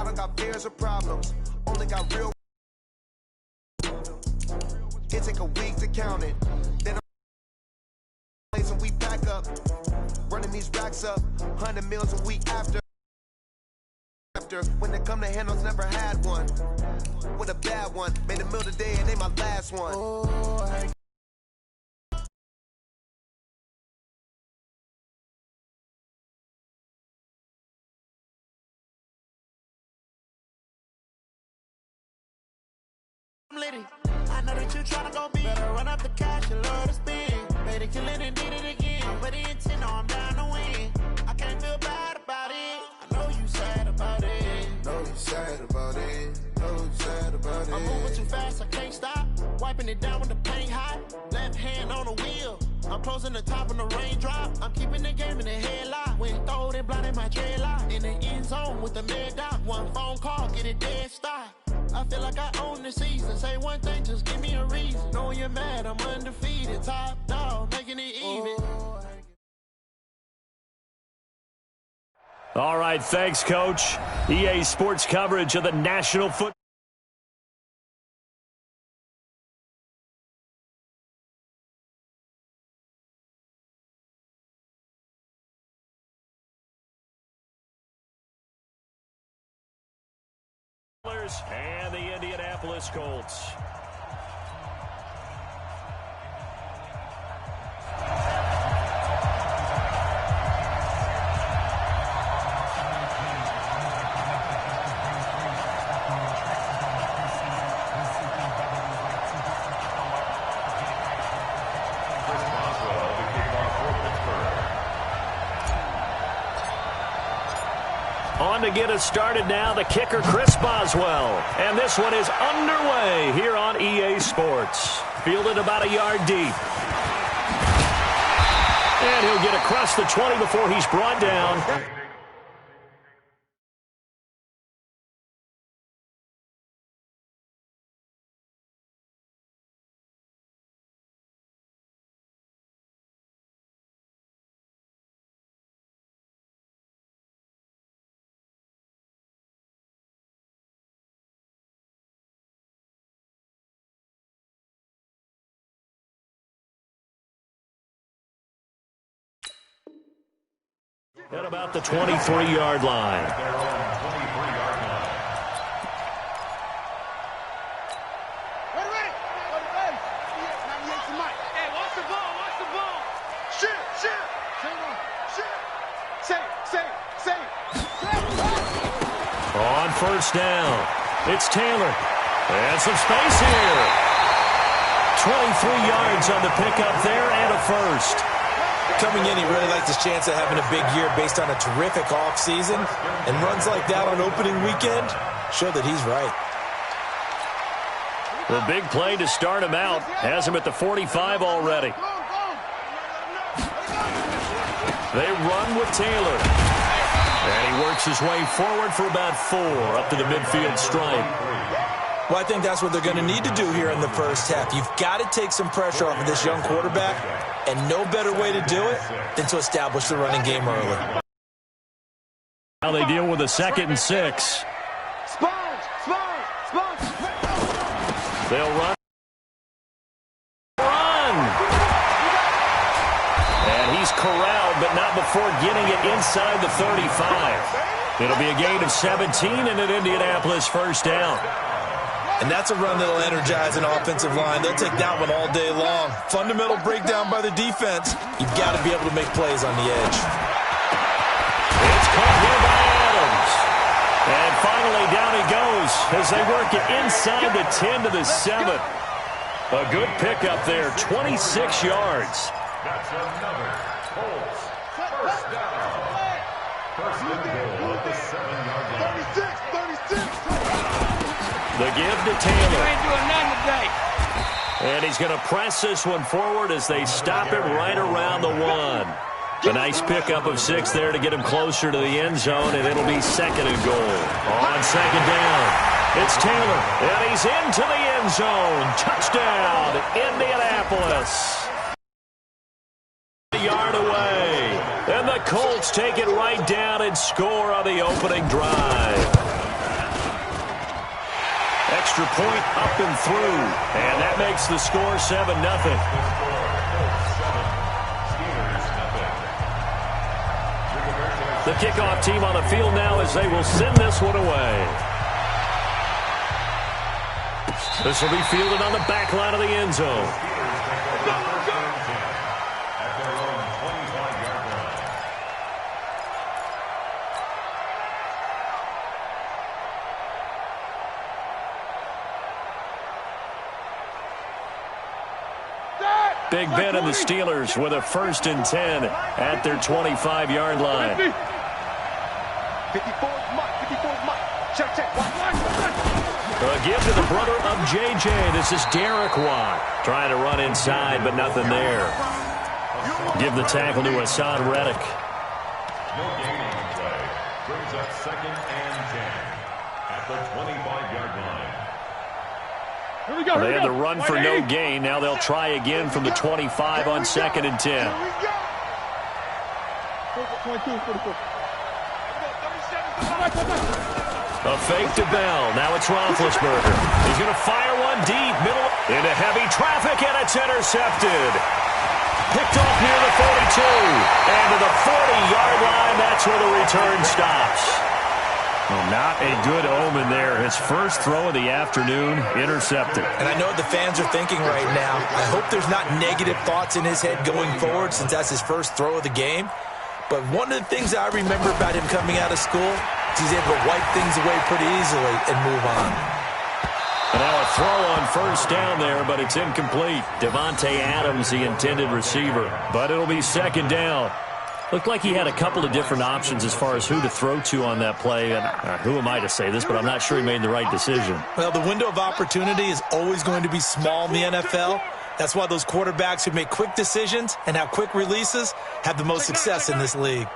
don't got fears or problems, only got real. It take a week to count it. Then so we pack up, running these racks up, 100 meals a week after. When they come to handles, never had one. With a bad one, made a meal today and they my last one. I know that you tryna go be better run up the cash, you love to spin. Made it, kill it and did it again. But the intent, no, I'm down to win. I can't feel bad about it. I know you sad about it. Know you sad about it. Know you sad about it. I'm moving too fast, I can't stop. Wiping it down with the paint hot. Left hand on the wheel. I'm closing the top of the raindrop. I'm keeping the game in the headlock. When throwed and blinded my dreadlock. In the end zone with the mad dot. One phone call, get it dead stop. I feel like I own the season. Say one thing, just give me a reason. Knowing you're mad, I'm undefeated. Top dog, making it even. All right, thanks, Coach. EA Sports coverage of the National Football. And the Indianapolis Colts. On to get us started now, the kicker, Chris Boswell. And this one is underway here on EA Sports. Fielded about a yard deep. And he'll get across the 20 before he's brought down. At about the 23-yard line. They're on the 23-yard line. Ready? Now you some mic. Hey, watch the ball, watch the ball. Shoot. Say. On first down, it's Taylor. And some space here. 23 yards on the pickup there and a first. Coming in, he really likes his chance of having a big year based on a terrific offseason. And runs like that on opening weekend show that he's right. The big play to start him out has him at the 45 already. They run with Taylor. And he works his way forward for about 4 up to the midfield stripe. Well, I think that's what they're going to need to do here in the first half. You've got to take some pressure off of this young quarterback, and no better way to do it than to establish the running game early. Now they deal with a 2nd and 6. Sponge. They'll run. And he's corralled, but not before getting it inside the 35. It'll be a gain of 17 and an Indianapolis first down. And that's a run that'll energize an offensive line. They'll take that one all day long. Fundamental breakdown by the defense. You've got to be able to make plays on the edge. It's caught here by Adams. And finally down he goes as they work it inside the 10 to the 7. A good pickup there, 26 yards. That's another Colts first down. First and goal at the 7-yard line. 36. The give to Taylor. You ain't doing nothing today. And he's going to press this one forward as they stop it right around the 1. A nice pickup of 6 there to get him closer to the end zone, and it'll be 2nd and goal. On 2nd down, it's Taylor, and he's into the end zone. Touchdown, Indianapolis. A yard away, and the Colts take it right down and score on the opening drive. extra point up and through. And that makes the score 7-0. The kickoff team on the field now as they will send this one away. This will be fielded on the back line of the end zone. Big Ben and the Steelers with a 1st and 10 at their 25-yard line. 54 Mike. Check. A give to the brother of J.J. This is Derek Watt. Trying to run inside, but nothing there. Give the tackle to Hassan Reddick. No gaining play. Brings up 2nd and 10 at the 25-yard line. They had to run for no gain. Now they'll try again from the 25 on 2nd and 10. A fake to Bell. Now it's Roethlisberger. He's going to fire one deep. Middle into heavy traffic, and it's intercepted. Picked off near the 42. And to the 40-yard line, that's where the return stops. Well, not a good omen there. His first throw of the afternoon, intercepted. And I know what the fans are thinking right now. I hope there's not negative thoughts in his head going forward since that's his first throw of the game. But one of the things I remember about him coming out of school is he's able to wipe things away pretty easily and move on. And now a throw on 1st down there, but it's incomplete. Devontae Adams, the intended receiver. But it'll be 2nd down. Looked like he had a couple of different options as far as who to throw to on that play. And who am I to say this, but I'm not sure he made the right decision. Well, the window of opportunity is always going to be small in the NFL. That's why those quarterbacks who make quick decisions and have quick releases have the most success in this league.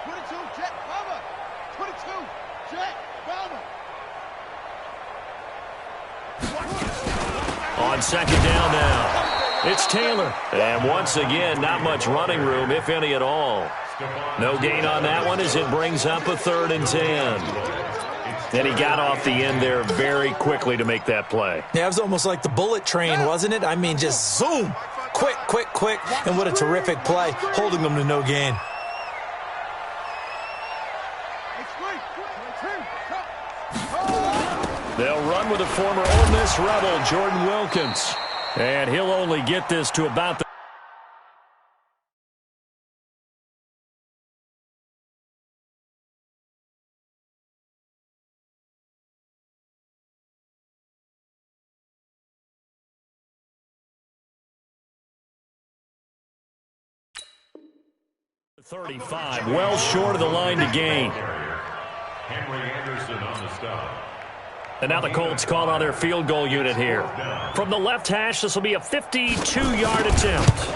22, jet, bomber. 22, jet, bomber. On 2nd down now. It's Taylor. And once again, not much running room, if any at all. No gain on that one as it brings up a 3rd and 10. And he got off the end there very quickly to make that play. Yeah, it was almost like the bullet train, wasn't it? I mean, just zoom. Quick. And what a terrific play, holding them to no gain. They'll run with a former Ole Miss Rebel, Jordan Wilkins. And he'll only get this to about the... .35, well short of the line to gain. Henry Anderson on the stop. And now the Colts call on their field goal unit here. From the left hash, this will be a 52-yard attempt.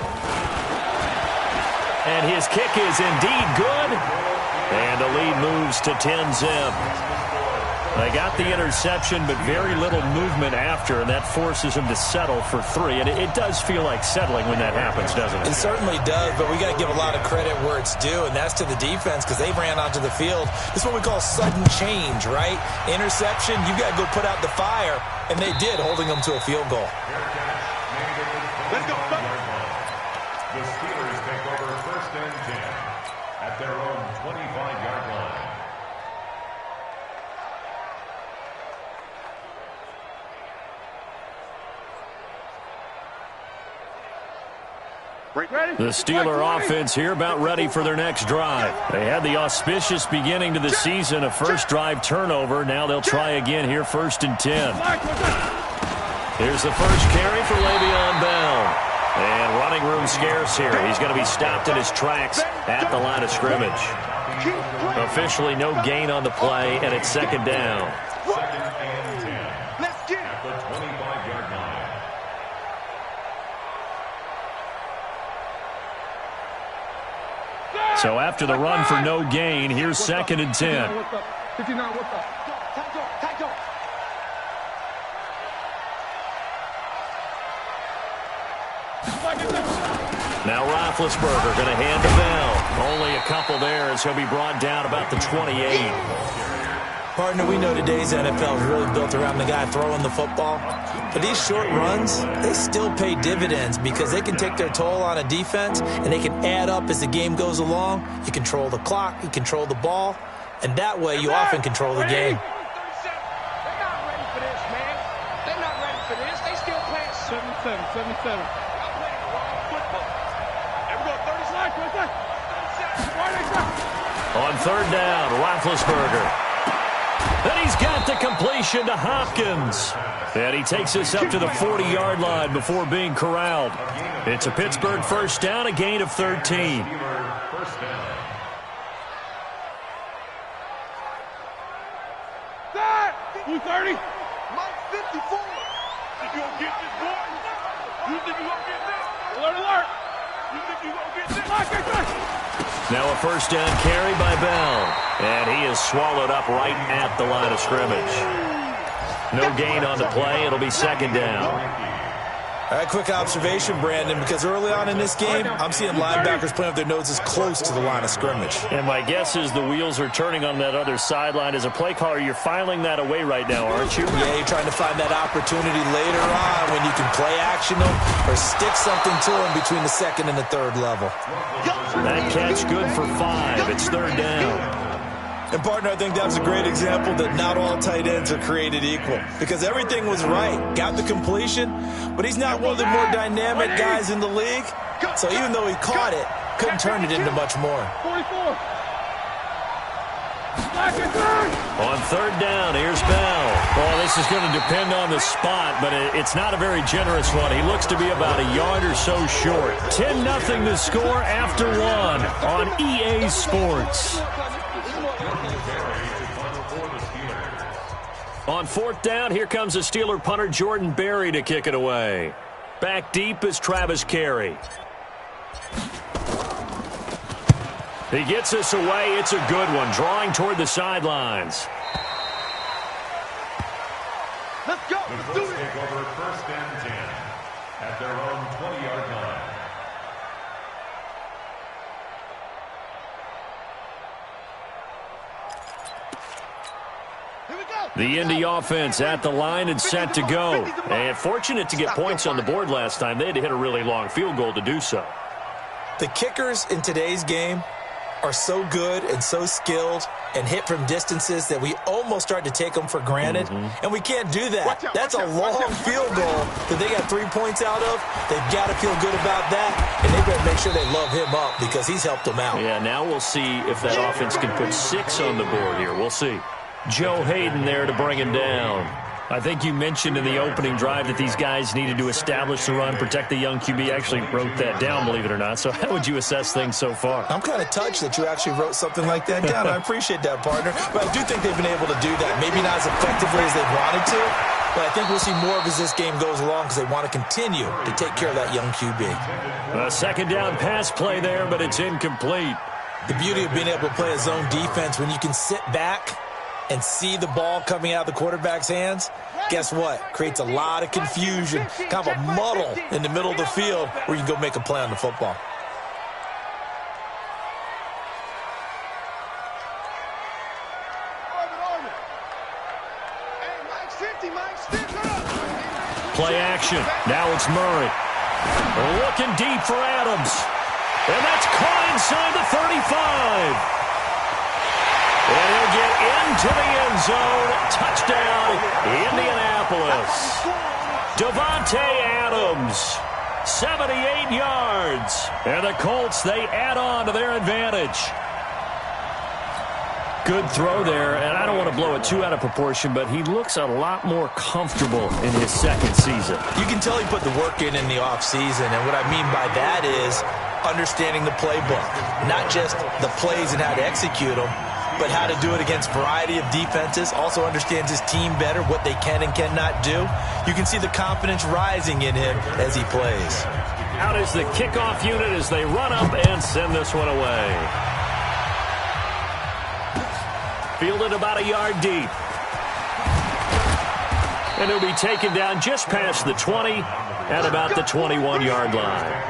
And his kick is indeed good. And the lead moves to 10-zip. They got the interception, but very little movement after, and that forces him to settle for 3. And it does feel like settling when that happens, doesn't it? It certainly does, but we got to give a lot of credit where it's due, and that's to the defense because they ran onto the field. This is what we call sudden change, right? Interception, you got to go put out the fire, and they did, holding them to a field goal. Let's go. The Steelers take over 1st and 10 at their own 25-yard line. The Steeler offense here about ready for their next drive. They had the auspicious beginning to the season, a first drive turnover. Now they'll try again here, 1st and 10. Here's the first carry for Le'Veon Bell. And running room scarce here. He's going to be stopped in his tracks at the line of scrimmage. Officially no gain on the play, and it's 2nd down. 2nd and 10 at the 25-yard line. So after the run for no gain, here's 2nd and 10. 59, what's up? Tackle. Now Roethlisberger going to hand to Bell. Only a couple there as he'll be brought down about the 28. Partner, we know today's NFL is really built around the guy throwing the football. But these short runs, they still pay dividends because they can take their toll on a defense, and they can add up as the game goes along. You control the clock, you control the ball, and that way you often control the game. They're not ready for this, man. They're not ready for this. They still playing 7-7. Y'all playing the wrong football. There we go, 30 slides, right there. 37. On third down, Roethlisberger. Then he's got the completion to Hopkins. And he takes us up to the 40-yard line before being corralled. It's a Pittsburgh first down, a gain of 13. First down. That! 230. Mike 54. Think you gonna get this, boy? You think you gonna get this? Alert, alert. You think you gonna get this? Now a first down carry by Bell. And he is swallowed up right at the line of scrimmage. No gain on the play. It'll be second down. All right, quick observation, Brandon, because early on in this game, I'm seeing linebackers playing with their noses close to the line of scrimmage. And my guess is the wheels are turning on that other sideline. As a play caller, you're filing that away right now, aren't you? Yeah, you're trying to find that opportunity later on when you can play action them or stick something to them between the second and the third level. That catch good for 5. It's third down. And, partner, I think that was a great example that not all tight ends are created equal because everything was right. Got the completion, but he's not one of the more dynamic guys in the league. So even though he caught it, couldn't turn it into much more. 44. On third down, here's Bell. Well, this is going to depend on the spot, but it's not a very generous one. He looks to be about a yard or so short. 10-0 to score after 1 on EA Sports. On fourth down, here comes the Steeler punter Jordan Berry to kick it away. Back deep is Travis Carey. He gets us away. It's a good one, drawing toward the sidelines. Let's go. The Colts take over first and 10 at their own 20-yard line. The Indy offense at the line and set to go. And fortunate to get points on the board last time. They had to hit a really long field goal to do so. The kickers in today's game are so good and so skilled and hit from distances that we almost start to take them for granted. And we can't do that. That's a long field goal that they got 3 points out of. They've got to feel good about that, and they better make sure they love him up because he's helped them out. Yeah, now we'll see if that offense can put 6 on the board here. We'll see. Joe Hayden there to bring him down. I think you mentioned in the opening drive that these guys needed to establish the run, protect the young QB. I actually wrote that down, believe it or not. So how would you assess things so far? I'm kind of touched that you actually wrote something like that down. I appreciate that, partner. But I do think they've been able to do that. Maybe not as effectively as they wanted to, but I think we'll see more of as this game goes along because they want to continue to take care of that young QB. A second down pass play there, but it's incomplete. The beauty of being able to play a zone defense when you can sit back and see the ball coming out of the quarterback's hands, guess what? Creates a lot of confusion, kind of a muddle in the middle of the field where you can go make a play on the football. Play action. Now it's Murray. Looking deep for Adams. And that's caught inside the 35. And he'll get into the end zone. Touchdown, Indianapolis. Davante Adams, 78 yards. And the Colts, they add on to their advantage. Good throw there, and I don't want to blow it too out of proportion, but he looks a lot more comfortable in his second season. You can tell he put the work in the offseason, and what I mean by that is understanding the playbook, not just the plays and how to execute them, but how to do it against a variety of defenses. Also understands his team better, what they can and cannot do. You can see the confidence rising in him as he plays. Out is the kickoff unit as they run up and send this one away. Fielded about a yard deep. And he'll be taken down just past the 20 at about the 21-yard line.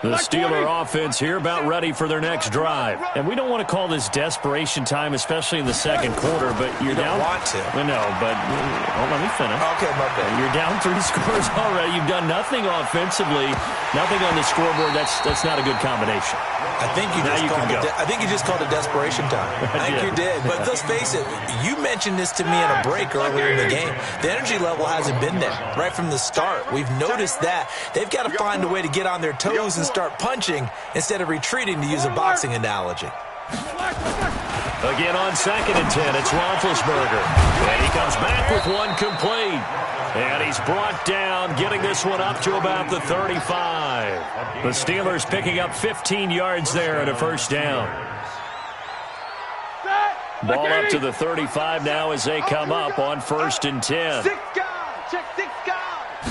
The Steeler offense here about ready for their next drive. And we don't want to call this desperation time, especially in the second quarter, but you're down. You don't want to. No, but let me finish. Okay, my bad. You're down 3 scores already. You've done nothing offensively, nothing on the scoreboard. That's not a good combination. I think you just called it desperation time. I think you did. But let's face it, you mentioned this to me in a break earlier in the game. The energy level hasn't been there right from the start. We've noticed that. They've got to find a way to get on their toes and start punching instead of retreating, to use a boxing analogy. Again on 2nd and 10, it's Roethlisberger. And he comes back with one complete. And he's brought down, getting this one up to about the 35. The Steelers picking up 15 yards there and a first down. Ball up to the 35 now as they come up on 1st and 10. Check 6 guys.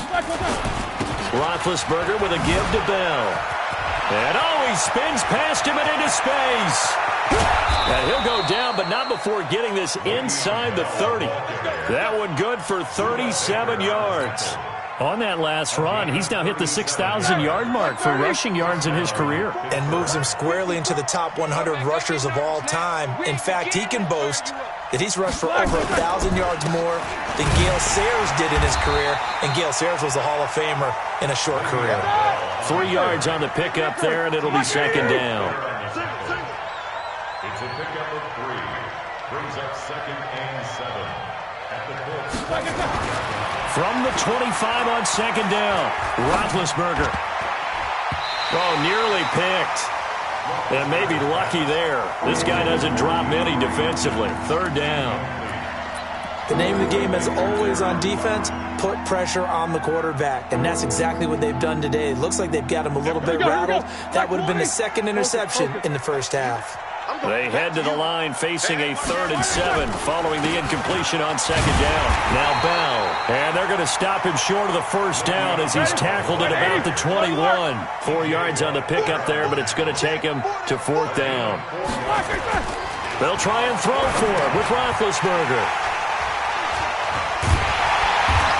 Roethlisberger with a give to Bell. And he spins past him and into space. And he'll go down, but not before getting this inside the 30. That one good for 37 yards. On that last run, he's now hit the 6,000-yard mark for rushing yards in his career. And moves him squarely into the top 100 rushers of all time. In fact, he can boast that he's rushed for over 1,000 yards more than Gale Sayers did in his career. And Gale Sayers was a Hall of Famer in a short career. 3 yards on the pickup there, and it'll be 2nd down. It's a pickup of 3. Brings up 2nd and 7 at the Colts. From the 25 on 2nd down, Roethlisberger. Nearly picked. And maybe lucky there. This guy doesn't drop many defensively. 3rd down. The name of the game, as always on defense, put pressure on the quarterback. And that's exactly what they've done today. It looks like they've got him a little bit rattled. That would have been the 2nd interception in the first half. They head to the line facing a 3rd and 7 following the incompletion on 2nd down. Now Bell. And they're going to stop him short of the first down as he's tackled at about the 21. 4 yards on the pickup there, but it's going to take him to 4th down. They'll try and throw for it with Roethlisberger.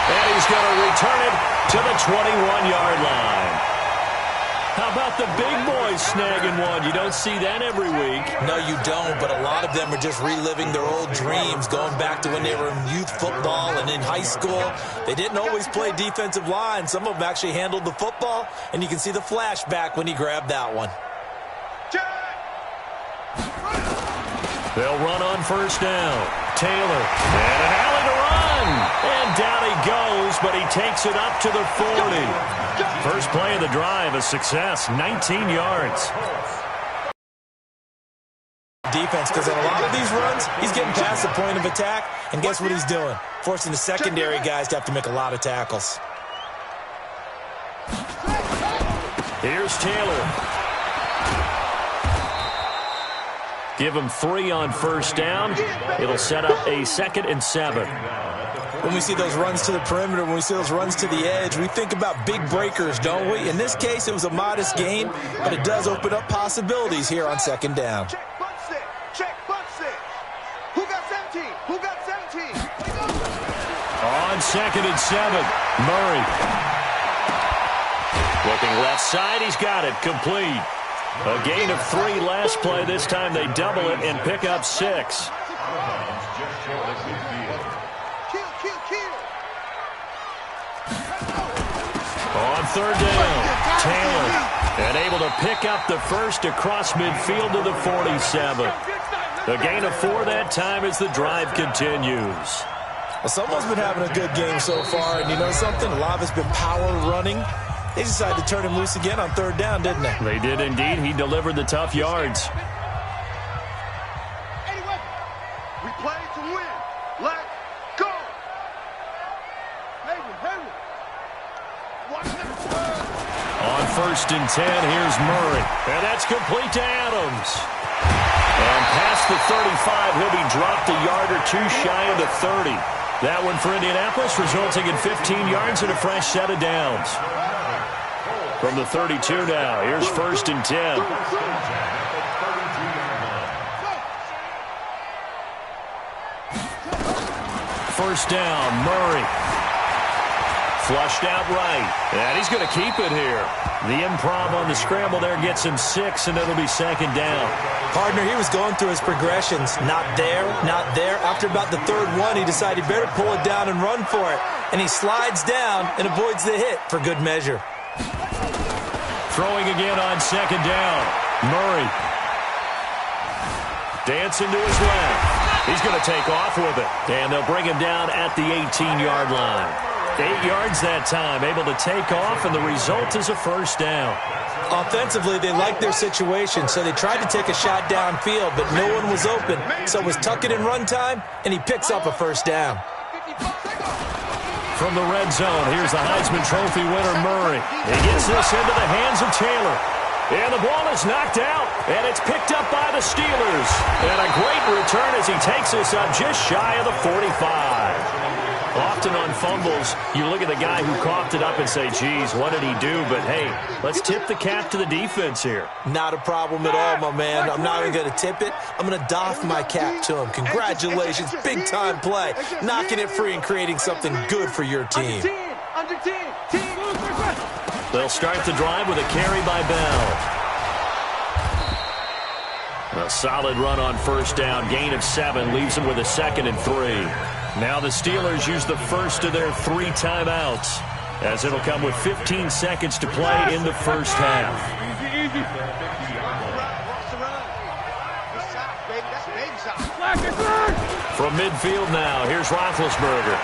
And he's going to return it to the 21-yard line. How about the big boys snagging one? You don't see that every week. No, you don't, but a lot of them are just reliving their old dreams, going back to when they were in youth football and in high school. They didn't always play defensive line. Some of them actually handled the football, and you can see the flashback when he grabbed that one. They'll run on 1st down. Taylor, and an alley to run. And down he goes, but he takes it up to the 40. First play of the drive, a success, 19 yards. Defense, because on a lot of these runs, he's getting past the point of attack, and guess what he's doing? Forcing the secondary guys to have to make a lot of tackles. Here's Taylor. Give him 3 on 1st down. It'll set up a 2nd and 7. When we see those runs to the perimeter, when we see those runs to the edge, we think about big breakers, don't we? In this case, it was a modest gain, but it does open up possibilities here on 2nd down. Check, bunch set. Check, bunch set. Who got 17? Who got 17? On 2nd and 7, Murray. Looking left side, he's got it, complete. A gain of 3 last play. This time they double it and pick up 6. On 3rd down, Taylor, and able to pick up the first across midfield to the 47. A gain of 4 that time as the drive continues. Well, someone's been having a good game so far, and you know something? A lot of it's been power running. They decided to turn him loose again on 3rd down, didn't they? They did indeed. He delivered the tough yards. Anyway, we play to win. Let's go. On 1st and 10, here's Murray. And that's complete to Adams. And past the 35, he'll be dropped a yard or 2 shy of the 30. That one for Indianapolis, resulting in 15 yards and a fresh set of downs. From the 32 now, here's 1st and 10. First down, Murray. Flushed out right. And he's going to keep it here. The improv on the scramble there gets him 6, and it'll be second down. Partner, he was going through his progressions. Not there, not there. After about the third one, he decided he better pull it down and run for it. And he slides down and avoids the hit for good measure. Throwing again on second down. Murray. Dancing to his left. He's going to take off with it. And they'll bring him down at the 18-yard line. 8 yards that time, able to take off, and the result is a first down. Offensively, they liked their situation, so they tried to take a shot downfield, but no one was open. So it was tuck it in run time, and he picks up a first down. From the red zone, here's the Heisman Trophy winner, Murray. He gets this into the hands of Taylor. And the ball is knocked out, and it's picked up by the Steelers. And a great return as he takes this up just shy of the 45. Often on fumbles, you look at the guy who coughed it up and say, geez, what did he do? But, hey, let's tip the cap to the defense here. Not a problem at all, my man. I'm not even going to tip it. I'm going to doff my cap to him. Congratulations, big-time play. Knocking it free and creating something good for your team. Under 10. They'll start the drive with a carry by Bell. A solid run on first down. Gain of 7 leaves them with a 2nd and 3. Now the Steelers use the first of their 3 timeouts, as it'll come with 15 seconds to play in the first half. Easy. From midfield now, here's Roethlisberger.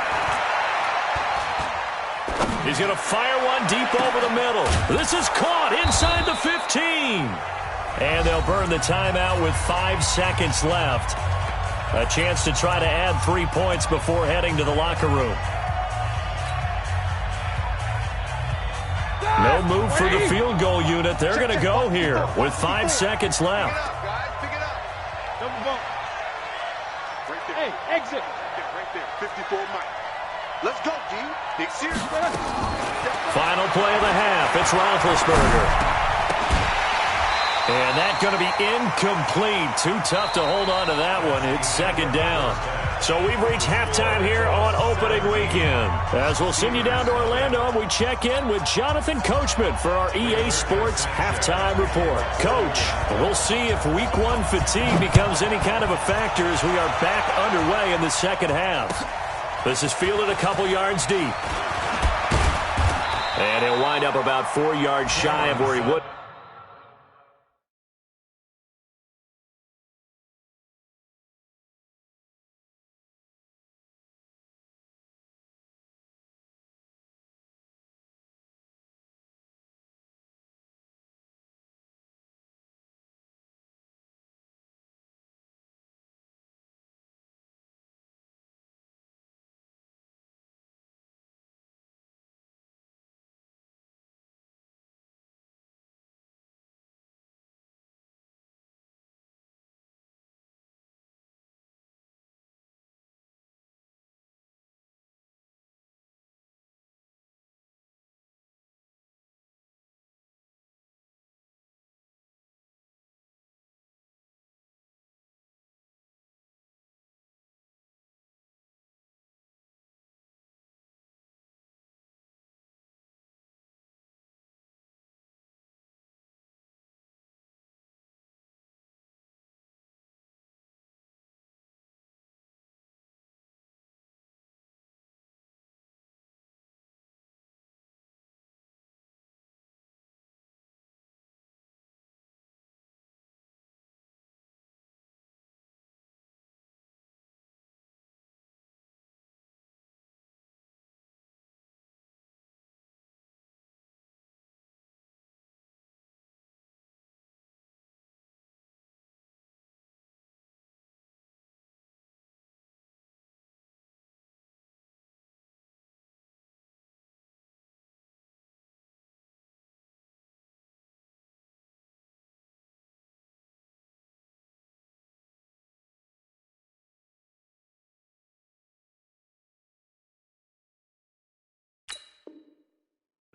He's going to fire one deep over the middle. This is caught inside the 15. And they'll burn the timeout with 5 seconds left. A chance to try to add 3 points before heading to the locker room. No move for the field goal unit. They're going to go here with 5 seconds left. Pick it up. Double bump. Hey, exit. Right there, 54 Mike. Let's go, D. Big series. Final play of the half. It's Roethlisberger. And that's going to be incomplete. Too tough to hold on to that one. It's second down. So we've reached halftime here on opening weekend. As we'll send you down to Orlando, we check in with Jonathan Coachman for our EA Sports Halftime Report. Coach, we'll see if Week 1 fatigue becomes any kind of a factor as we are back underway in the second half. This is fielded a couple yards deep. And he'll wind up about 4 yards shy of where he would.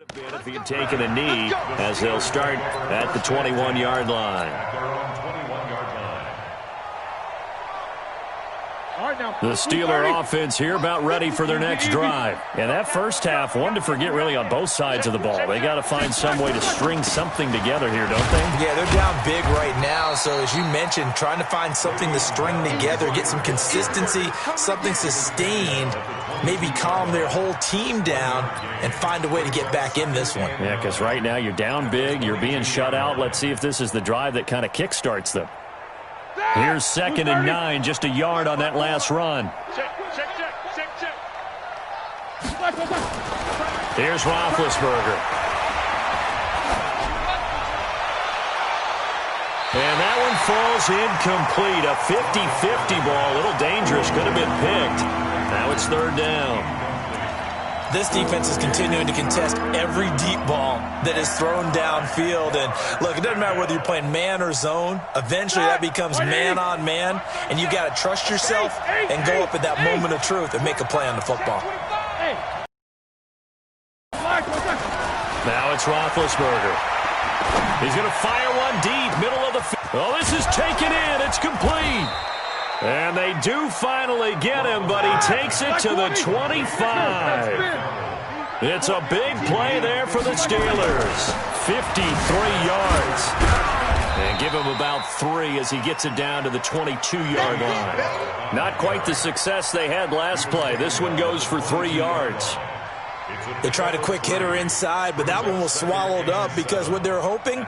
If he had taken a knee, as they'll start at the 21-yard line. All right, The Steeler offense here about ready for their next drive. And that first half, one to forget really on both sides of the ball. They got to find some way to string something together here, don't they? Yeah, they're down big right now. So as you mentioned, trying to find something to string together, get some consistency, something sustained, maybe calm their whole team down and find a way to get back in this one. Yeah, because right now you're down big, you're being shut out. Let's see if this is the drive that kind of kickstarts them. Here's 2nd and 9, just a yard on that last run. Check. Here's Roethlisberger. And that one falls incomplete. A 50-50 ball, a little dangerous, could have been picked. Now it's 3rd down. This defense is continuing to contest every deep ball that is thrown downfield. And look, it doesn't matter whether you're playing man or zone. Eventually that becomes man on man. And you got to trust yourself and go up at that moment of truth and make a play on the football. Now it's Roethlisberger. He's going to fire one deep, middle of the field. Oh, this is taken in. It's complete. And they do finally get him, but he takes it to the 25. It's a big play there for the Steelers. 53 yards. And give him about 3 as he gets it down to the 22-yard line. Not quite the success they had last play. This one goes for 3 yards. They tried a quick hitter inside, but that one was swallowed up because what they're hoping,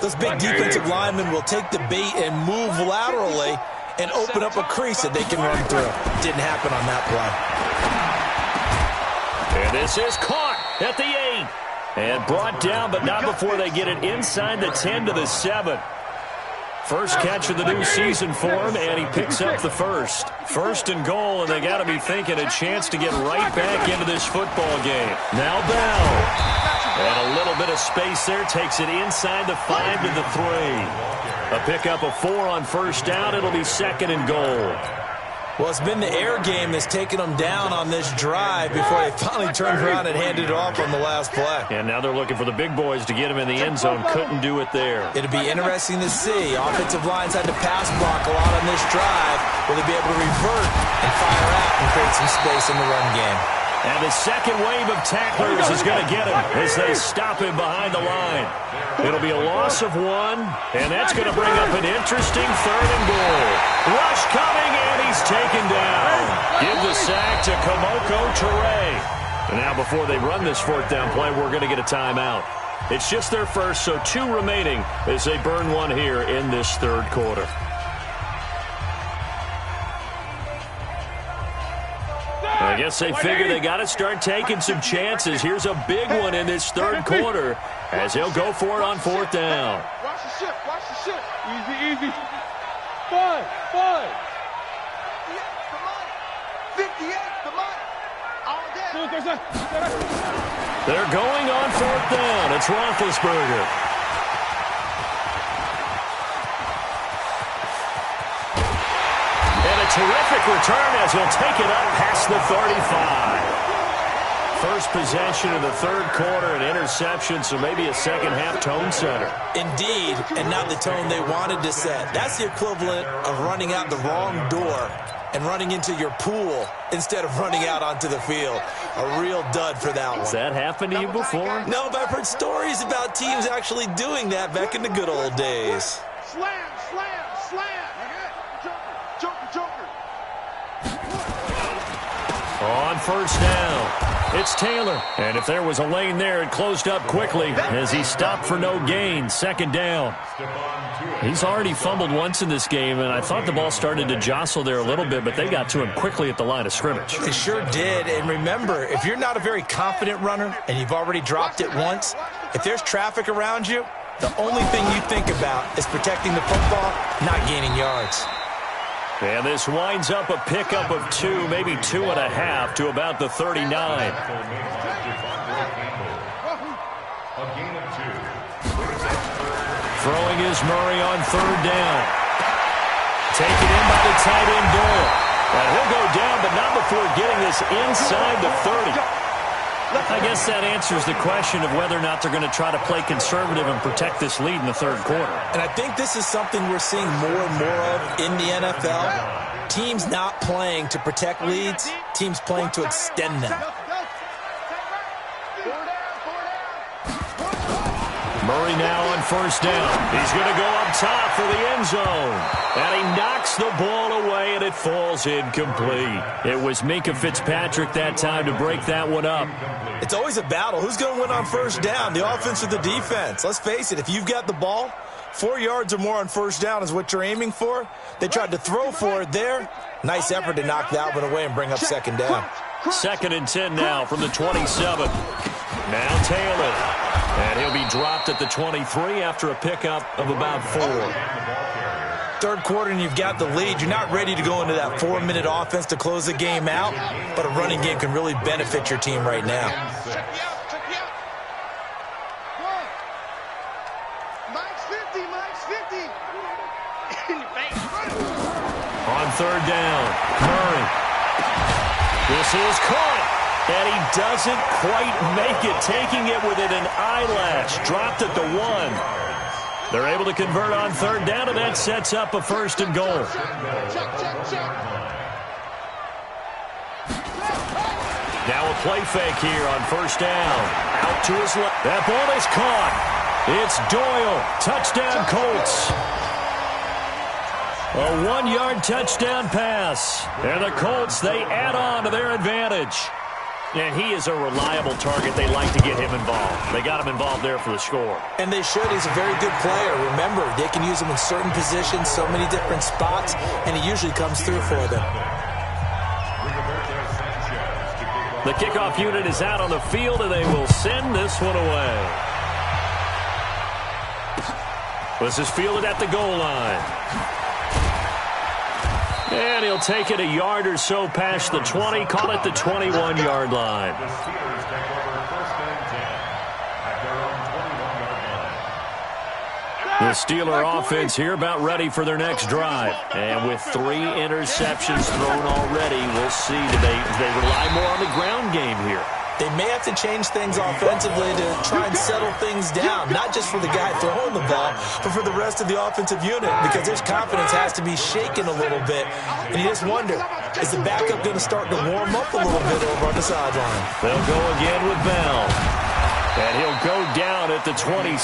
those big defensive linemen will take the bait and move laterally and open up a crease that they can run through. Didn't happen on that play. And this is caught at the 8. And brought down, but not before they get it inside the 10 to the 7. First catch of the new season for him, and he picks up the first. 1st and goal, and they got to be thinking a chance to get right back into this football game. Now Bell. And a little bit of space there, takes it inside the 5 to the 3. A pickup of 4 on 1st down. It'll be 2nd and goal. Well, it's been the air game that's taken them down on this drive before they finally turned around and handed it off on the last play. And now they're looking for the big boys to get him in the end zone. Couldn't do it there. It'll be interesting to see. Offensive lines had to pass block a lot on this drive. Will they be able to revert and fire out and create some space in the run game? And the second wave of tacklers is going to get him as they stop him behind the line. It'll be a loss of 1, and that's going to bring up an interesting 3rd and goal. Rush coming, and he's taken down. Give the sack to Komoko Toure. And now before they run this 4th down play, we're going to get a timeout. It's just their first, so 2 remaining as they burn one here in this 3rd quarter. I guess they figure they got to start taking some chances. Here's a big one in this 3rd quarter as he'll go for it on 4th down. Watch the ship. Easy. 5. 58, come on. All day. They're going on 4th down. It's Roethlisberger. Terrific return as he'll take it up past the 35. First possession of the 3rd quarter, an interception, so maybe a second-half tone setter. Indeed, and not the tone they wanted to set. That's the equivalent of running out the wrong door and running into your pool instead of running out onto the field. A real dud for that one. Has that happened to you before? No, but I've heard stories about teams actually doing that back in the good old days. Slam. On 1st down, it's Taylor. And if there was a lane there, it closed up quickly as he stopped for no gain. 2nd down. He's already fumbled once in this game, and I thought the ball started to jostle there a little bit, but they got to him quickly at the line of scrimmage. They sure did. And remember, if you're not a very confident runner and you've already dropped it once, if there's traffic around you, the only thing you think about is protecting the football, not gaining yards. And this winds up a pickup of 2, maybe 2.5 to about the 39. A gain of 2. Throwing is Murray on 3rd down. Taken in by the tight end Doyle. And he'll go down, but not before getting this inside the 30. I guess that answers the question of whether or not they're going to try to play conservative and protect this lead in the third quarter. And I think this is something we're seeing more and more of in the NFL. Teams not playing to protect leads, teams playing to extend them. Murray now on first down. He's going to go up top for the end zone. And he knocks the ball away, and it falls incomplete. It was Minkah Fitzpatrick that time to break that one up. It's always a battle. Who's going to win on first down, the offense or the defense? Let's face it, if you've got the ball, 4 yards or more on first down is what you're aiming for. They tried to throw for it there. Nice effort to knock that one away and bring up second down. 2nd and 10 now from the 27. Now Taylor. And he'll be dropped at the 23 after a pickup of about 4. Third quarter and you've got the lead. You're not ready to go into that 4-minute offense to close the game out, but a running game can really benefit your team right now. Mike's 50, Mike's 50. On third down, Murray. This is caught. And he doesn't quite make it, taking it within an eyelash. Dropped at the 1. They're able to convert on third down, and that sets up a 1st and goal. Now a play fake here on first down. Out to his left. That ball is caught. It's Doyle. Touchdown, Colts. A 1-yard touchdown pass. And the Colts, they add on to their advantage. And he is a reliable target. They like to get him involved. They got him involved there for the score. And they should. He's a very good player. Remember, they can use him in certain positions, so many different spots, and he usually comes through for them. The kickoff unit is out on the field, and they will send this one away. This is fielded at the goal line. And he'll take it a yard or so past the 20, call it the 21-yard line. The Steeler offense here about ready for their next drive. And with 3 interceptions thrown already, we'll see today they rely more on the ground game here. They may have to change things offensively to try and settle things down, not just for the guy throwing the ball, but for the rest of the offensive unit, because his confidence has to be shaken a little bit. And you just wonder, is the backup going to start to warm up a little bit over on the sideline? They'll go again with Bell. And he'll go down at the 26,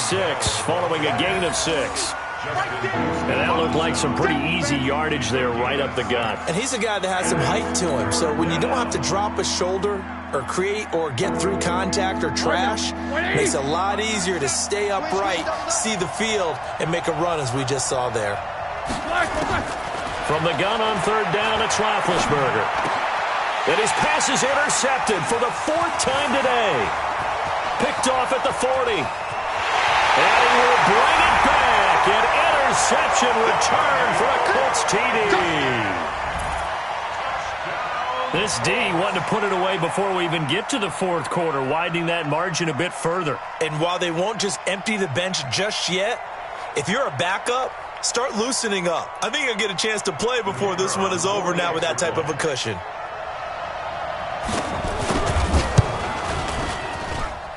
following a gain of 6. And that looked like some pretty easy yardage there right up the gut. And he's a guy that has some height to him, so when you don't have to drop a shoulder or create or get through contact or trash, it makes it a lot easier to stay upright, see the field, and make a run as we just saw there. From the gun on third down, it's Roethlisberger. And his pass is intercepted for the 4th time today. Picked off at the 40. And he will bring it back. An interception return for a Colts TD. This D wanted to put it away before we even get to the 4th quarter, widening that margin a bit further. And while they won't just empty the bench just yet, if you're a backup, start loosening up. I think you'll get a chance to play before this one is over now with that type of a cushion.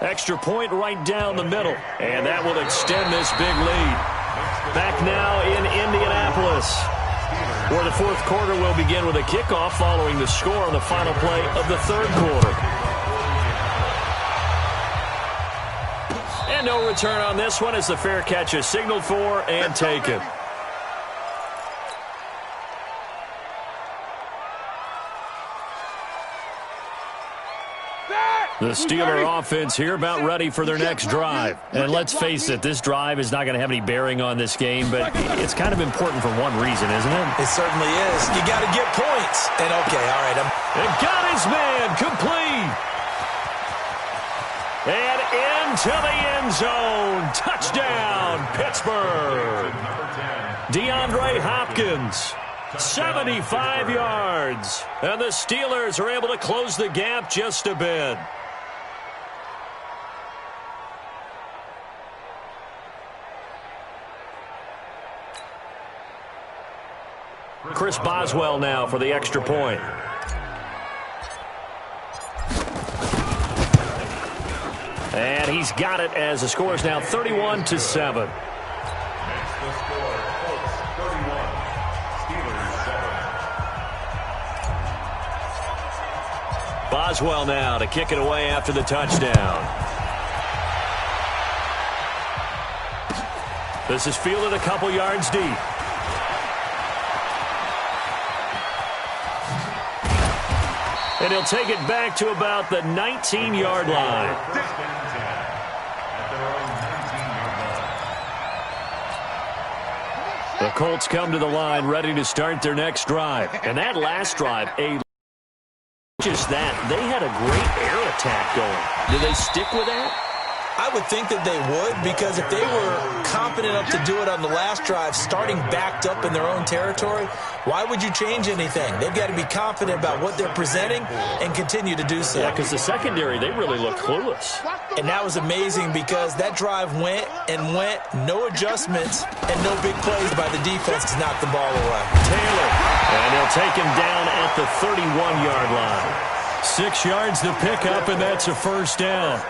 Extra point right down the middle. And that will extend this big lead. Back now in Indianapolis, where the 4th quarter will begin with a kickoff following the score on the final play of the 3rd quarter. And no return on this one as the fair catch is signaled for and taken. The Steeler offense here about ready for their next drive. And let's face it, this drive is not going to have any bearing on this game, but it's kind of important for one reason, isn't it? It certainly is. You got to get points. And okay, all right. And got his man complete. And into the end zone. Touchdown, Pittsburgh. DeAndre Hopkins. 75 yards. And the Steelers are able to close the gap just a bit. Chris Boswell now for the extra point. And he's got it as the score is now 31-7. Next, the score, Colts 31, Steelers 7. Boswell now to kick it away after the touchdown. This is fielded a couple yards deep. And he'll take it back to about the 19-yard line. The Colts come to the line ready to start their next drive. And that last drive, just that, they had a great air attack going. Do they stick with that? I would think that they would, because if they were confident enough to do it on the last drive, starting backed up in their own territory, why would you change anything? They've got to be confident about what they're presenting and continue to do so. Yeah, because the secondary, they really look clueless. And that was amazing because that drive went, no adjustments, and no big plays by the defense to knock the ball away. Taylor, and he'll take him down at the 31-yard line. 6 yards to pick up, and that's a first down.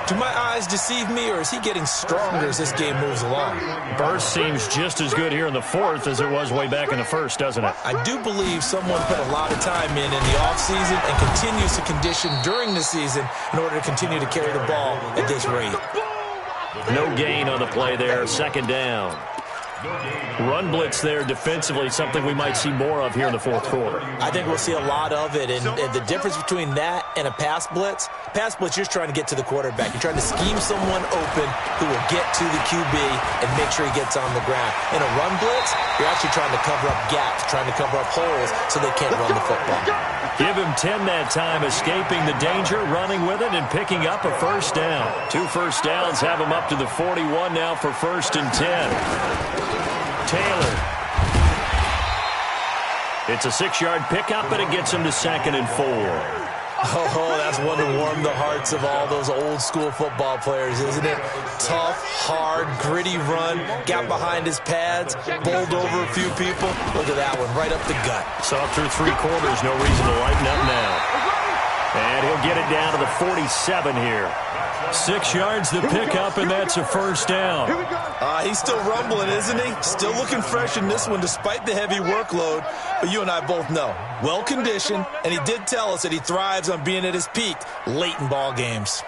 Do my eyes deceive me, or is he getting stronger as this game moves along? Burst seems just as good here in the fourth as it was way back in the first, doesn't it? I do believe someone put a lot of time in the offseason and continues to condition during the season in order to continue to carry the ball at this rate. No gain on the play there, second down. Run blitz there defensively, something we might see more of here in the fourth quarter. I think we'll see a lot of it, and the difference between that and a pass blitz, you're just trying to get to the quarterback. You're trying to scheme someone open who will get to the QB and make sure he gets on the ground. In a run blitz, you're actually trying to cover up gaps, trying to cover up holes so they can't run the football. Give him 10 that time, escaping the danger, running with it, and picking up a first down. 2 first downs have him up to the 41 now for 1st and 10. Taylor. It's a 6-yard pickup, and it gets him to 2nd and 4. Oh, that's one to warm the hearts of all those old-school football players, isn't it? Tough, hard, gritty run, got behind his pads, bowled over a few people. Look at that one, right up the gut. Saw through 3 quarters, no reason to lighten up now. And he'll get it down to the 47 here. 6 yards to pick up, and that's a first down. He's still rumbling, isn't he? Still looking fresh in this one despite the heavy workload. But you and I both know, well-conditioned, and he did tell us that he thrives on being at his peak late in ball games.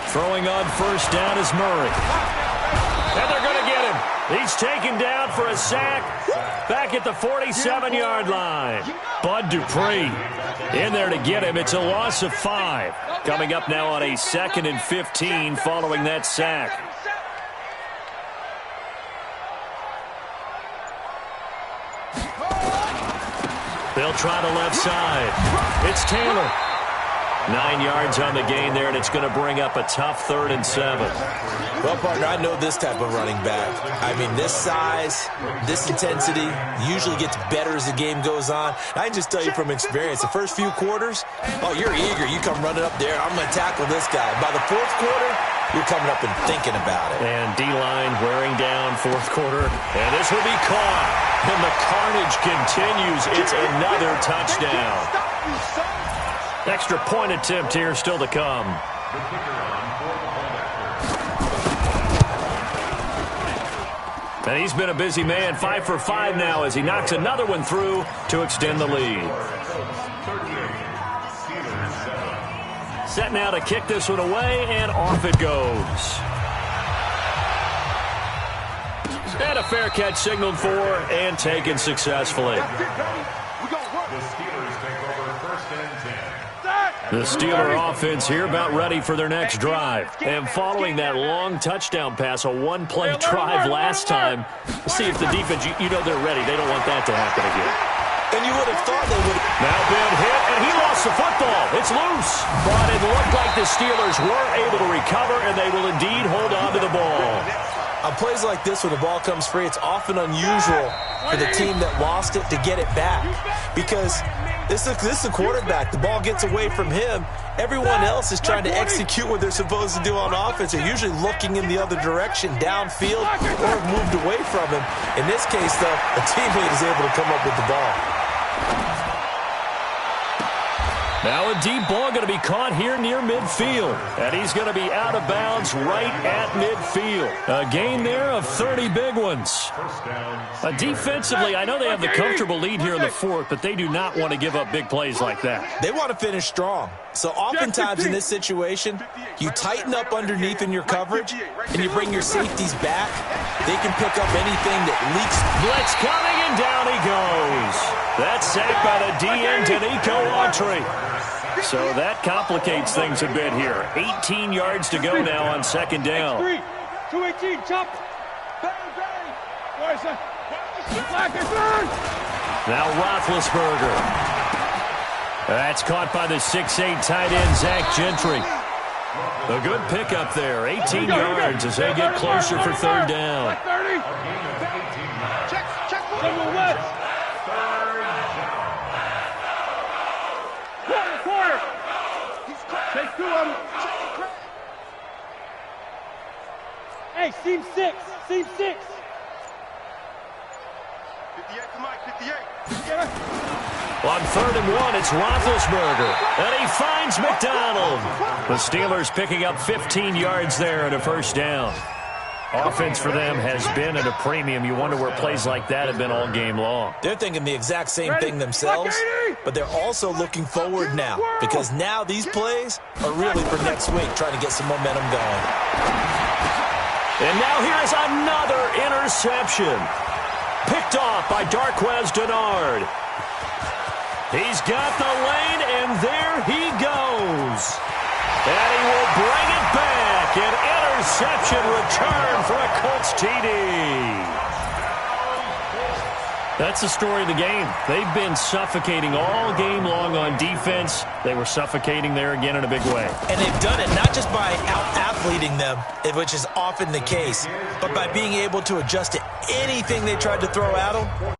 Throwing on first down is Murray. And they're going to get him. He's taken down for a sack back at the 47-yard line. Bud Dupree in there to get him. It's a loss of 5. Coming up now on a 2nd and 15 following that sack. They'll try the left side. It's Taylor. 9 yards on the gain there, and it's going to bring up a tough 3rd and 7. Well, partner, I know this type of running back. I mean, this size, this intensity usually gets better as the game goes on. I can just tell you from experience, the first few quarters, oh, you're eager. You come running up there. I'm going to tackle this guy. By the 4th quarter, you're coming up and thinking about it. And D-line wearing down 4th quarter. And this will be caught. And the carnage continues. It's another touchdown. Extra point attempt here still to come. And he's been a busy man, 5 for 5 now as he knocks another one through to extend the lead. Set now to kick this one away, and off it goes. And a fair catch signaled for and taken successfully. The Steeler offense here about ready for their next drive. And following that long touchdown pass, a one-play drive last time, see if the defense, you know they're ready. They don't want that to happen again. And you would have thought they would have. Now been hit, and he lost the football. It's loose. But it looked like the Steelers were able to recover, and they will indeed hold on to the ball. On plays like this, when the ball comes free, it's often unusual for the team that lost it to get it back. Because this is the quarterback. The ball gets away from him. Everyone else is trying to execute what they're supposed to do on offense. They're usually looking in the other direction, downfield, or have moved away from him. In this case, though, a teammate is able to come up with the ball. Now a deep ball going to be caught here near midfield. And he's going to be out of bounds right at midfield. A gain there of 30 big ones. Defensively, I know they have the comfortable lead here in the fourth, but they do not want to give up big plays like that. They want to finish strong. So oftentimes in this situation, you tighten up underneath in your coverage, and you bring your safeties back. They can pick up anything that leaks. Blitz coming, and down he goes. That's sacked by the DN, Danico Autry. So that complicates things a bit here. 18 yards to go now on second down. 218, chop. Bang, bang. Now Roethlisberger. That's caught by the 6'8" tight end, Zach Gentry. A good pickup there. 18 yards as they get closer for third down. Check. Quarter. Take two of them. Hey, seam six. 58, come on, 58. On 3rd and 1, it's Roethlisberger. And he finds McDonald. The Steelers picking up 15 yards there and a first down. Offense for them has been at a premium. You wonder where plays like that have been all game long. They're thinking the exact same thing themselves, but they're also looking forward now because now these plays are really for next week, trying to get some momentum going. And now here's another interception. Picked off by Darquez Dennard. He's got the lane, and there he goes. And he will bring it back. An interception return for a Colts TD. That's the story of the game. They've been suffocating all game long on defense. They were suffocating there again in a big way. And they've done it not just by out-athleting them, which is often the case, but by being able to adjust to anything they tried to throw at them.